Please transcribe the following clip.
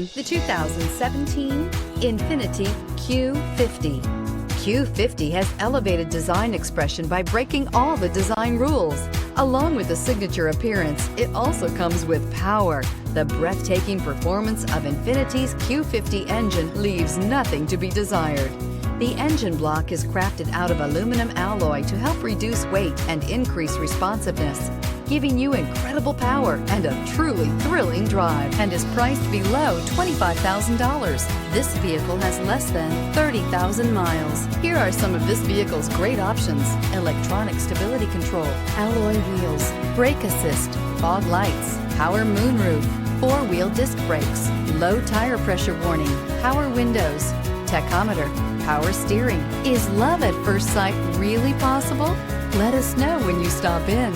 The 2017 Infiniti Q50. Q50 has elevated design expression by breaking all the design rules. Along with the signature appearance, it also comes with power. The breathtaking performance of Infiniti's Q50 engine leaves nothing to be desired. The engine block is crafted out of aluminum alloy to help reduce weight and increase responsiveness, giving you incredible power and a truly thrilling drive, and is priced below $25,000. This vehicle has less than 30,000 miles. Here are some of this vehicle's great options: electronic stability control, alloy wheels, brake assist, fog lights, power moonroof, four-wheel disc brakes, low tire pressure warning, power windows, tachometer, power steering. Is love at first sight really possible? Let us know when you stop in.